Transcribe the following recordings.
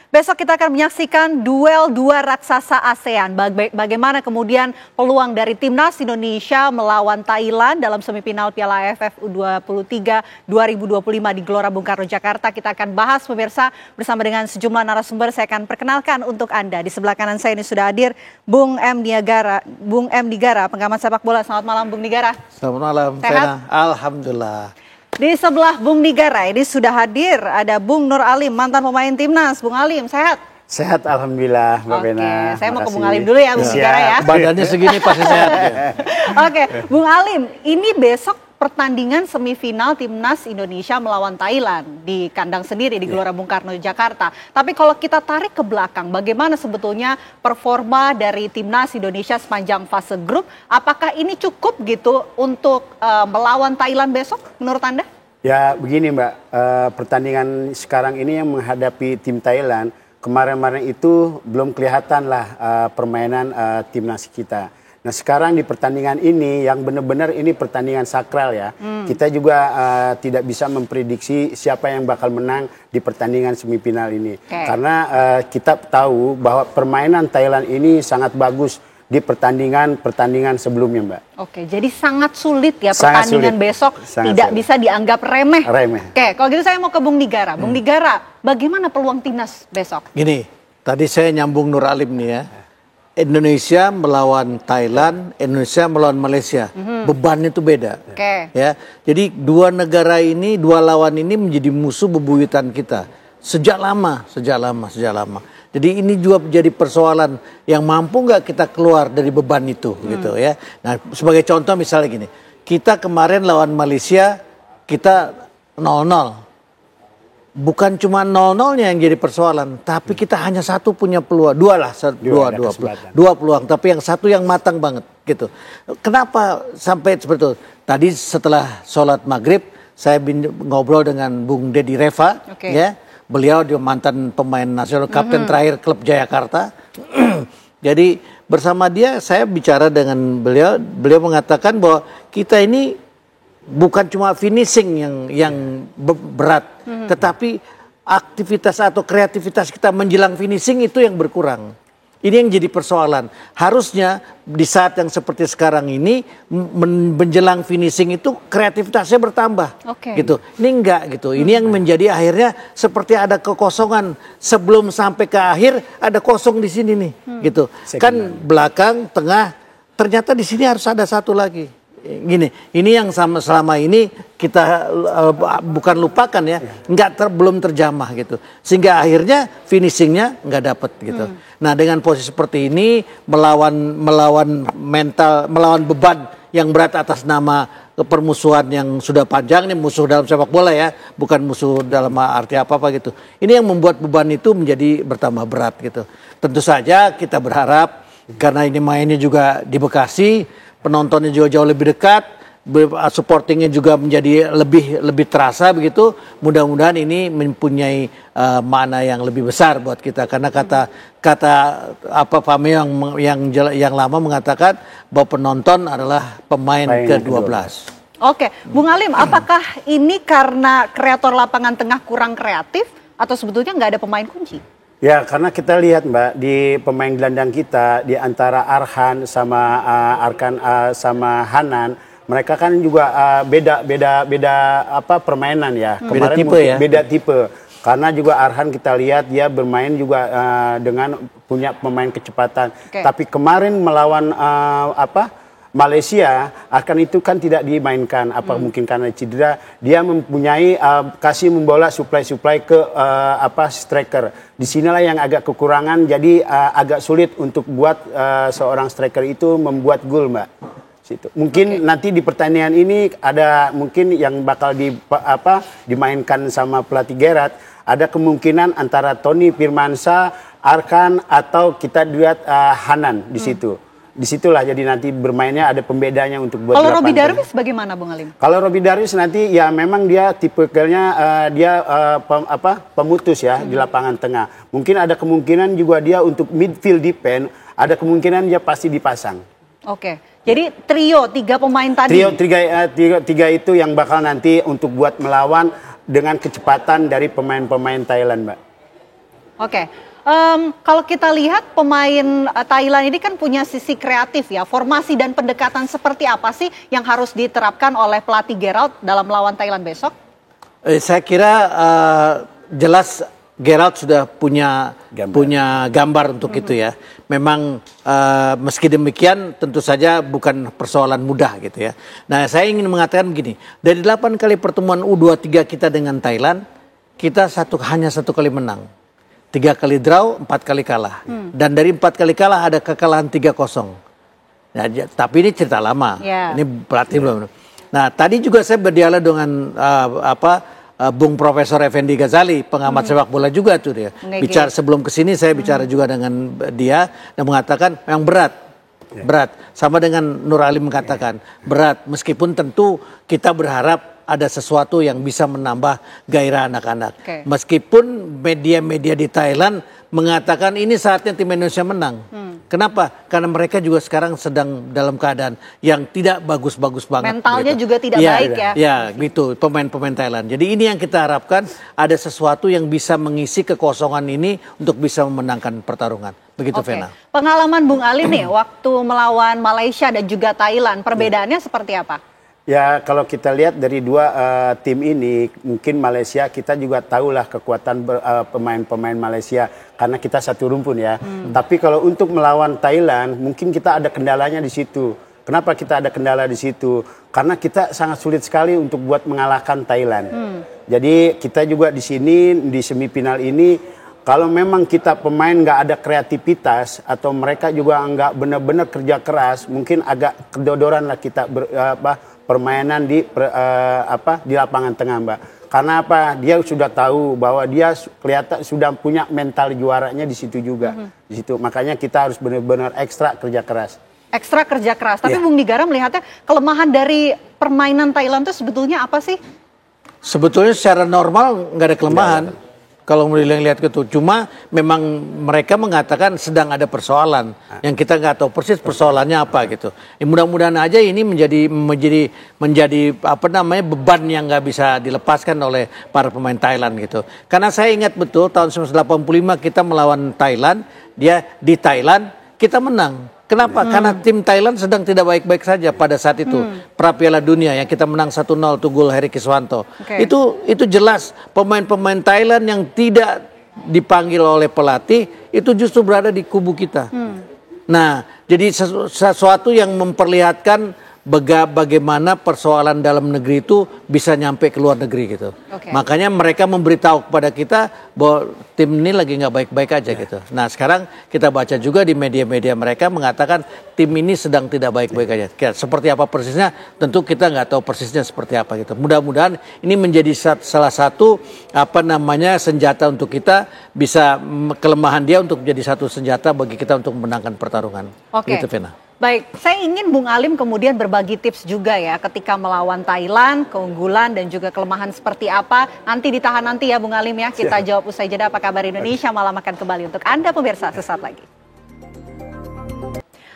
Besok kita akan menyaksikan duel dua raksasa ASEAN. Bagaimana kemudian peluang dari Timnas Indonesia melawan Thailand dalam semifinal Piala AFF U23 2025 di Gelora Bung Karno, Jakarta. Kita akan bahas pemirsa bersama dengan sejumlah narasumber. Saya akan perkenalkan untuk Anda. Di sebelah kanan saya ini sudah hadir Bung M. Nigara, pengamat sepak bola. Selamat malam Bung Nigara. Selamat malam. Sehat? Alhamdulillah. Di sebelah Bung Nigara ini sudah hadir ada Bung Nur Alim, mantan pemain Timnas. Bung Alim, sehat? Sehat alhamdulillah Mbak Bena. Oke, saya mau ke Bung Alim dulu ya Bung Nigara ya. Badannya segini pasti sehat. Oke, Bung Alim, ini besok pertandingan semifinal Timnas Indonesia melawan Thailand di kandang sendiri di Gelora Bung Karno, Jakarta. Tapi kalau kita tarik ke belakang, bagaimana sebetulnya performa dari Timnas Indonesia sepanjang fase grup? Apakah ini cukup gitu untuk melawan Thailand besok menurut Anda? Ya begini Mbak, pertandingan sekarang ini yang menghadapi tim Thailand, kemarin-kemarin itu belum kelihatan lah permainan timnas kita. Nah sekarang di pertandingan ini yang benar-benar ini pertandingan sakral ya. Kita juga tidak bisa memprediksi siapa yang bakal menang di pertandingan semifinal ini. Karena kita tahu bahwa permainan Thailand ini sangat bagus di pertandingan sebelumnya Mbak. Oke, jadi sangat sulit ya sangat pertandingan sulit. besok Sangat tidak sulit. bisa dianggap remeh. Oke, kalau gitu saya mau ke Bung Nigara. Bung Nigara, bagaimana peluang Timnas besok? Gini, tadi saya nyambung Nur Alim nih ya. Indonesia melawan Thailand, Indonesia melawan Malaysia. Bebannya itu beda. Ya. Jadi dua negara ini, dua lawan ini menjadi musuh bebuyutan kita. Sejak lama. Jadi ini juga menjadi persoalan yang mampu nggak kita keluar dari beban itu gitu ya. Nah, sebagai contoh misalnya gini. Kita kemarin lawan Malaysia kita 0-0. Bukan cuma 0-0-nya yang jadi persoalan, tapi kita hanya satu punya peluang, dua peluang, tapi yang satu yang matang banget gitu. Kenapa sampai seperti itu? Tadi setelah sholat maghrib, saya ngobrol dengan Bung Dedi Reva, ya, beliau dia mantan pemain nasional, kapten terakhir klub Jayakarta. Jadi bersama dia saya bicara dengan beliau mengatakan bahwa kita ini bukan cuma finishing yang berat, tetapi aktivitas atau kreativitas kita menjelang finishing itu yang berkurang. Ini yang jadi persoalan. Harusnya di saat yang seperti sekarang ini menjelang finishing itu kreativitasnya bertambah. Gitu. Ini enggak gitu. Ini yang menjadi akhirnya seperti ada kekosongan sebelum sampai ke akhir ada kosong di sini nih. Gitu. Kan belakang, tengah, ternyata di sini harus ada satu lagi. Gini, ini yang selama ini kita bukan lupakan ya, belum terjamah gitu, sehingga akhirnya finishingnya nggak dapet gitu. Nah dengan posisi seperti ini melawan beban yang berat atas nama permusuhan yang sudah panjang, ini musuh dalam sepak bola ya, bukan musuh dalam arti apa gitu. Ini yang membuat beban itu menjadi bertambah berat gitu. Tentu saja kita berharap karena ini mainnya juga di Bekasi. Penontonnya juga jauh lebih dekat, supportingnya juga menjadi lebih terasa begitu. Mudah-mudahan ini mempunyai makna yang lebih besar buat kita karena kata Pameo yang lama mengatakan bahwa penonton adalah pemain ke-12. Oke, Bung Alim, apakah ini karena kreator lapangan tengah kurang kreatif atau sebetulnya nggak ada pemain kunci? Ya karena kita lihat Mbak di pemain gelandang kita di antara Arhan sama sama Hanan, mereka kan juga beda permainan ya. Beda tipe ya. Beda tipe. Karena juga Arhan kita lihat dia bermain juga dengan punya pemain kecepatan. Tapi kemarin melawan Malaysia akan itu kan tidak dimainkan mungkin karena cedera, dia mempunyai kasih membola supply ke striker. Disinilah yang agak kekurangan, jadi agak sulit untuk buat seorang striker itu membuat gol Mbak. Situ. Mungkin nanti di pertandingan ini ada mungkin yang bakal dimainkan sama pelatih Gerard, ada kemungkinan antara Tony Firmansyah, Arkan atau kita lihat Hanan di situ. Disitulah jadi nanti bermainnya ada pembedanya untuk buat. Kalau Robby Darwish bagaimana Bung Alim? Kalau Robby Darwish nanti ya memang dia tipikalnya pemutus ya di lapangan tengah. Mungkin ada kemungkinan juga dia untuk midfield defense, ada kemungkinan dia pasti dipasang. Jadi trio 3 pemain tadi. Tiga itu yang bakal nanti untuk buat melawan dengan kecepatan dari pemain-pemain Thailand Mbak. Oke. Kalau kita lihat pemain Thailand ini kan punya sisi kreatif ya. Formasi dan pendekatan seperti apa sih yang harus diterapkan oleh pelatih Gerald dalam melawan Thailand besok? Saya kira jelas Gerald sudah punya gambar untuk itu ya. Memang meski demikian tentu saja bukan persoalan mudah gitu ya. Nah, saya ingin mengatakan begini, dari 8 kali pertemuan U23 kita dengan Thailand, kita hanya satu kali menang. 3 kali draw, 4 kali kalah. Dan dari 4 kali kalah ada kekalahan 3-0. Nah, tapi ini cerita lama. Ini pelatih belum. Nah, tadi juga saya berdialog dengan Bung Profesor Effendi Ghazali, pengamat sepak bola juga tuh dia. Bicara sebelum kesini saya bicara juga dengan dia dan mengatakan yang berat. Sama dengan Nur Alim mengatakan berat. Meskipun tentu kita berharap ada sesuatu yang bisa menambah gairah anak-anak. Meskipun media-media di Thailand mengatakan ini saatnya tim Indonesia menang. Kenapa? Karena mereka juga sekarang sedang dalam keadaan yang tidak bagus-bagus banget. Mentalnya gitu. juga tidak baik ya. Ya, gitu pemain-pemain Thailand. Jadi ini yang kita harapkan ada sesuatu yang bisa mengisi kekosongan ini untuk bisa memenangkan pertarungan. Begitu, Vena. Pengalaman Bung Ali nih waktu melawan Malaysia dan juga Thailand, perbedaannya seperti apa? Ya, kalau kita lihat dari dua tim ini, mungkin Malaysia kita juga tahulah kekuatan pemain-pemain Malaysia karena kita satu rumpun ya. Tapi kalau untuk melawan Thailand, mungkin kita ada kendalanya di situ. Kenapa kita ada kendala di situ? Karena kita sangat sulit sekali untuk buat mengalahkan Thailand. Jadi kita juga di sini di semifinal ini, kalau memang kita pemain nggak ada kreativitas atau mereka juga nggak benar-benar kerja keras, mungkin agak kedodoran lah kita permainan di lapangan tengah, Mbak. Karena apa? Dia sudah tahu bahwa dia kelihatan sudah punya mental juaranya di situ juga. Di situ makanya kita harus benar-benar ekstra kerja keras. Ekstra kerja keras. Tapi Bung Nigara melihatnya kelemahan dari permainan Thailand itu sebetulnya apa sih? Sebetulnya secara normal nggak ada kelemahan. Kalau melihat gitu, cuma memang mereka mengatakan sedang ada persoalan yang kita nggak tahu persis persoalannya apa gitu. Ya, mudah-mudahan aja ini menjadi beban yang nggak bisa dilepaskan oleh para pemain Thailand gitu. Karena saya ingat betul tahun 1985 kita melawan Thailand, dia di Thailand kita menang. Kenapa? Karena tim Thailand sedang tidak baik-baik saja pada saat itu. Pra Piala Dunia yang kita menang 1-0 tuh gol Heri Kiswanto. Itu jelas pemain-pemain Thailand yang tidak dipanggil oleh pelatih itu justru berada di kubu kita. Nah, jadi sesuatu yang memperlihatkan bagaimana persoalan dalam negeri itu bisa nyampe ke luar negeri gitu. Makanya mereka memberitahu kepada kita bahwa tim ini lagi nggak baik-baik aja gitu. Nah sekarang kita baca juga di media-media mereka mengatakan tim ini sedang tidak baik-baik aja. Seperti apa persisnya tentu kita nggak tahu persisnya seperti apa gitu. Mudah-mudahan ini menjadi salah satu senjata untuk kita, bisa kelemahan dia untuk menjadi satu senjata bagi kita untuk memenangkan pertarungan. Gitu, Vena. Baik, saya ingin Bung Alim kemudian berbagi tips juga ya ketika melawan Thailand, keunggulan dan juga kelemahan seperti apa. Nanti ditahan nanti ya Bung Alim ya, kita jawab usai jeda. Apa kabar Indonesia malam akan kembali untuk Anda pemirsa sesaat lagi.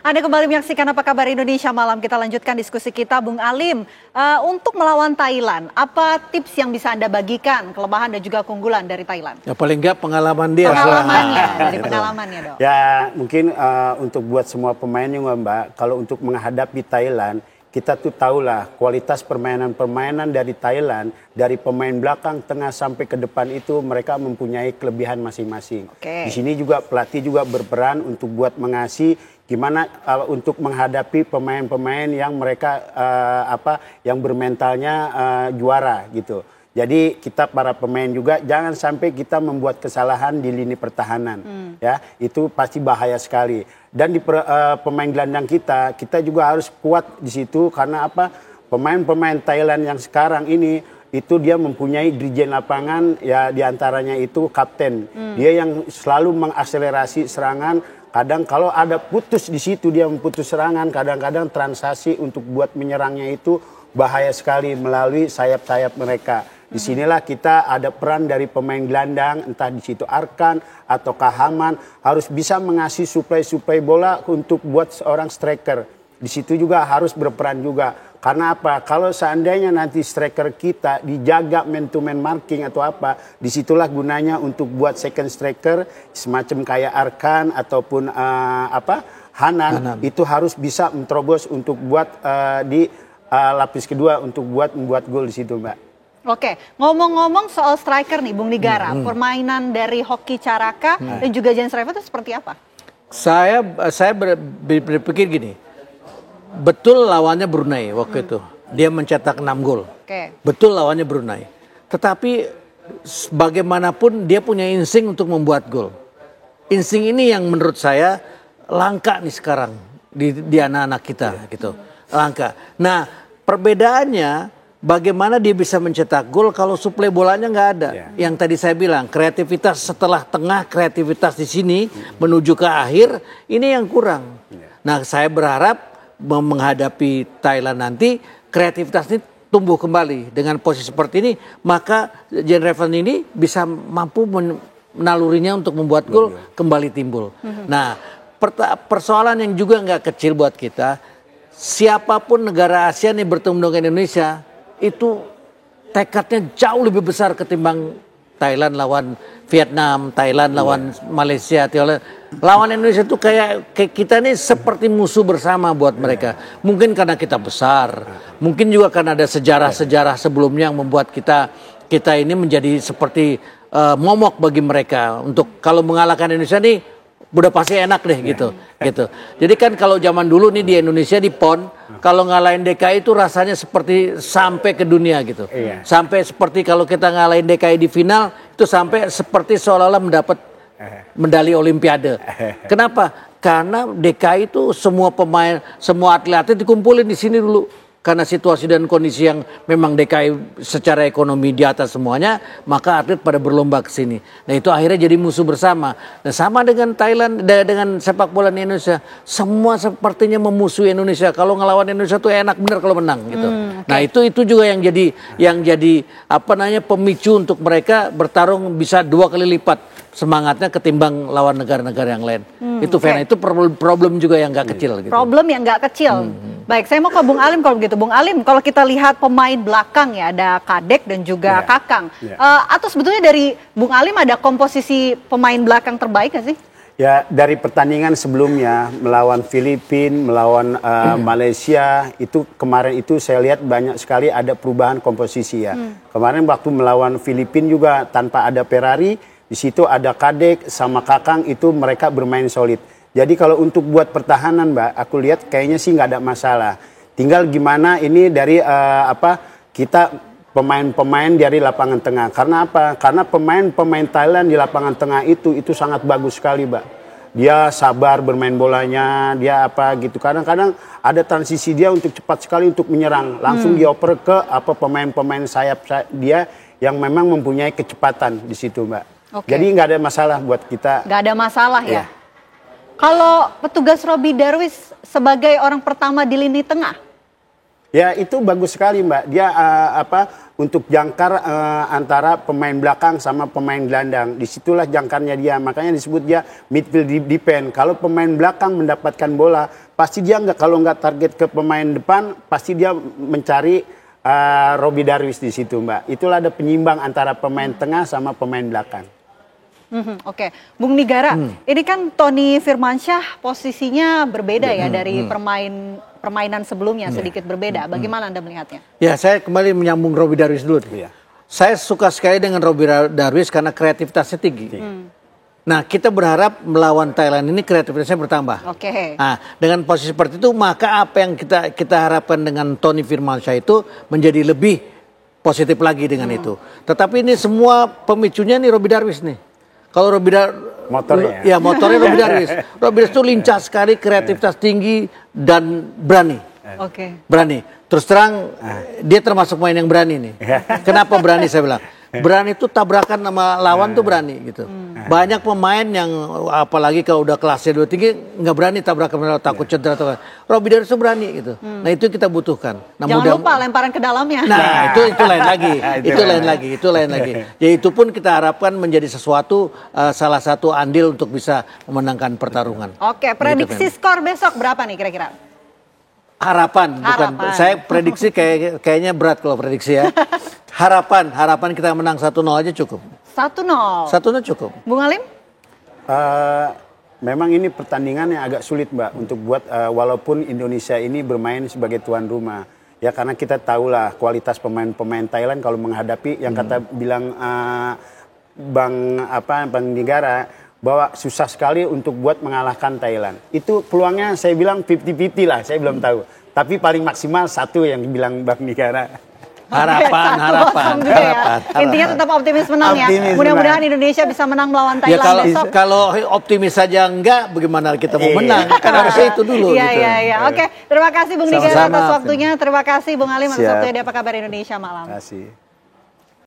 Anda kembali menyaksikan Apa Kabar Indonesia malam. Kita lanjutkan diskusi kita, Bung Alim. Untuk melawan Thailand, apa tips yang bisa Anda bagikan, kelemahan dan juga keunggulan dari Thailand? Ya paling nggak pengalaman dia. Dari pengalamannya dong. Ya mungkin untuk buat semua pemain juga Mbak, kalau untuk menghadapi Thailand, kita tuh tahulah kualitas permainan dari Thailand, dari pemain belakang, tengah sampai ke depan itu mereka mempunyai kelebihan masing-masing. Di sini juga pelatih juga berperan untuk buat mengasih gimana untuk menghadapi pemain-pemain yang mereka yang bermentalnya juara gitu. Jadi kita para pemain juga jangan sampai kita membuat kesalahan di lini pertahanan, ya itu pasti bahaya sekali. Dan di pemain gelandang kita juga harus kuat di situ karena apa? Pemain-pemain Thailand yang sekarang ini itu dia mempunyai dirjen lapangan ya diantaranya itu kapten. Dia yang selalu mengakselerasi serangan. Kadang kalau ada putus di situ dia memutus serangan. Kadang-kadang transaksi untuk buat menyerangnya itu bahaya sekali melalui sayap-sayap mereka. Disinilah kita ada peran dari pemain gelandang, entah di situ Arkan atau Kahaman harus bisa mengasih suplai bola untuk buat seorang striker. di situ juga harus berperan juga. Karena apa? Kalau seandainya nanti striker kita dijaga man-to-man marking atau apa, disitulah gunanya untuk buat second striker semacam kayak Arkan ataupun Hanan, itu harus bisa menerobos untuk buat di lapis kedua untuk membuat gol di situ, Mbak. Oke, ngomong-ngomong soal striker nih, Bung Nigara, permainan dari Hoki Caraka dan juga Jens Reva itu seperti apa? Saya berpikir gini, betul lawannya Brunei waktu itu, dia mencetak 6 gol. Betul lawannya Brunei, tetapi bagaimanapun dia punya insting untuk membuat gol. Insting ini yang menurut saya langka nih sekarang di anak-anak kita gitu, langka. Nah, perbedaannya bagaimana dia bisa mencetak gol kalau suplai bolanya nggak ada. Yang tadi saya bilang, kreativitas setelah tengah, kreativitas di sini menuju ke akhir, ini yang kurang. Nah, saya berharap menghadapi Thailand nanti, kreativitas ini tumbuh kembali. Dengan posisi seperti ini, maka Jens Revan ini bisa mampu menalurinya untuk membuat gol kembali timbul. Nah, persoalan yang juga nggak kecil buat kita, siapapun negara ASEAN yang bertemu dengan Indonesia, itu tekadnya jauh lebih besar ketimbang Thailand lawan Vietnam, Thailand lawan Malaysia, lawan Indonesia itu kayak kita ini seperti musuh bersama buat mereka. Mungkin karena kita besar, mungkin juga karena ada sejarah-sejarah sebelumnya yang membuat kita ini menjadi seperti momok bagi mereka. Untuk kalau mengalahkan Indonesia nih udah pasti enak deh gitu. Jadi kan kalau zaman dulu nih di Indonesia di PON, kalau ngalahin DKI itu rasanya seperti sampai ke dunia gitu. Sampai seperti kalau kita ngalahin DKI di final itu sampai seperti seolah-olah mendapat medali Olimpiade. Kenapa? Karena DKI itu semua pemain, semua atlet dikumpulin di sini dulu. Karena situasi dan kondisi yang memang DKI secara ekonomi di atas semuanya, maka atlet pada berlomba ke sini. Nah itu akhirnya jadi musuh bersama. Nah sama dengan Thailand, dengan sepak bola di Indonesia, semua sepertinya memusuhi Indonesia. Kalau ngelawan Indonesia tuh enak bener kalau menang gitu. Nah itu juga yang jadi pemicu untuk mereka bertarung bisa 2 kali lipat semangatnya ketimbang lawan negara-negara yang lain. Itu Fena, itu problem juga yang gak kecil gitu. Problem yang gak kecil. Baik, saya mau ke Bung Alim kalau begitu. Bung Alim, kalau kita lihat pemain belakang ya, ada Kadek dan juga Kakang. Atau sebetulnya dari Bung Alim ada komposisi pemain belakang terbaik gak sih? Ya, dari pertandingan sebelumnya melawan Filipina, melawan Malaysia, itu kemarin itu saya lihat banyak sekali ada perubahan komposisi ya. Kemarin waktu melawan Filipina juga tanpa ada Ferrari, di situ ada Kadek sama Kakang, itu mereka bermain solid. Jadi kalau untuk buat pertahanan, Mbak, aku lihat kayaknya sih nggak ada masalah. Tinggal gimana ini dari kita pemain-pemain dari lapangan tengah. Karena apa? Karena pemain-pemain Thailand di lapangan tengah itu sangat bagus sekali, Mbak. Dia sabar bermain bolanya, dia gitu. Kadang-kadang ada transisi dia untuk cepat sekali untuk menyerang. Langsung dioper ke pemain-pemain sayap dia yang memang mempunyai kecepatan di situ, Mbak. Jadi nggak ada masalah buat kita. Nggak ada masalah ya. Kalau petugas Robby Darwish sebagai orang pertama di lini tengah? Ya itu bagus sekali, Mbak. Dia untuk jangkar antara pemain belakang sama pemain gelandang. Disitulah jangkarnya dia. Makanya disebut dia midfield defense. Kalau pemain belakang mendapatkan bola, pasti dia kalau nggak target ke pemain depan, pasti dia mencari Robby Darwish di situ, Mbak. Itulah ada penyimbang antara pemain tengah sama pemain belakang. Oke, Bung Nigara, ini kan Tony Firmansyah posisinya berbeda ya dari permainan sebelumnya, sedikit berbeda. Bagaimana Anda melihatnya? Ya, saya kembali menyambung Robby Darwish dulu. Saya suka sekali dengan Robby Darwish karena kreativitasnya tinggi. Nah, kita berharap melawan Thailand ini kreativitasnya bertambah. Nah, dengan posisi seperti itu, maka apa yang kita harapkan dengan Tony Firmansyah itu menjadi lebih positif lagi dengan itu. Tetapi ini semua pemicunya nih Robby Darwish nih. Kalau motornya Robby Darwish. Robby Darwish itu lincah sekali, kreativitas tinggi dan berani. Berani. Terus terang dia termasuk pemain yang berani nih. Kenapa berani saya bilang? Berani itu tabrakan sama lawan tuh berani gitu. Banyak pemain yang apalagi kalau udah kelasnya udah tinggi nggak berani tabrakan, takut cedera atau Robby Darwish itu berani gitu. Nah itu kita butuhkan. Nah, jangan lupa lemparan ke dalamnya. Nah itu lain lagi. itu lain lagi. Ya itu pun kita harapkan menjadi sesuatu salah satu andil untuk bisa memenangkan pertarungan. Oke, prediksi skor besok berapa nih kira-kira? Harapan, bukan. Saya prediksi kayaknya berat kalau prediksi ya. Harapan kita menang 1-0 aja cukup. 1-0. 1-0 cukup. Bung Alim? Memang ini pertandingan yang agak sulit, Mbak, untuk buat walaupun Indonesia ini bermain sebagai tuan rumah. Ya karena kita tahulah kualitas pemain-pemain Thailand kalau menghadapi yang kata bilang Bang Negara bahwa susah sekali untuk buat mengalahkan Thailand. Itu peluangnya saya bilang 50-50 lah, saya belum tahu. Tapi paling maksimal 1 yang bilang Bang Negara. Harapan. Intinya tetap optimis menang ya. Mudah-mudahan Indonesia bisa menang melawan Thailand besok. Kalau optimis saja enggak, bagaimana kita mau menang? Kan harusnya itu dulu. Iya. Oke, terima kasih Bung Negara atas waktunya. Terima kasih Bung Alim atas waktunya di Apa Kabar Indonesia Malam. Terima kasih.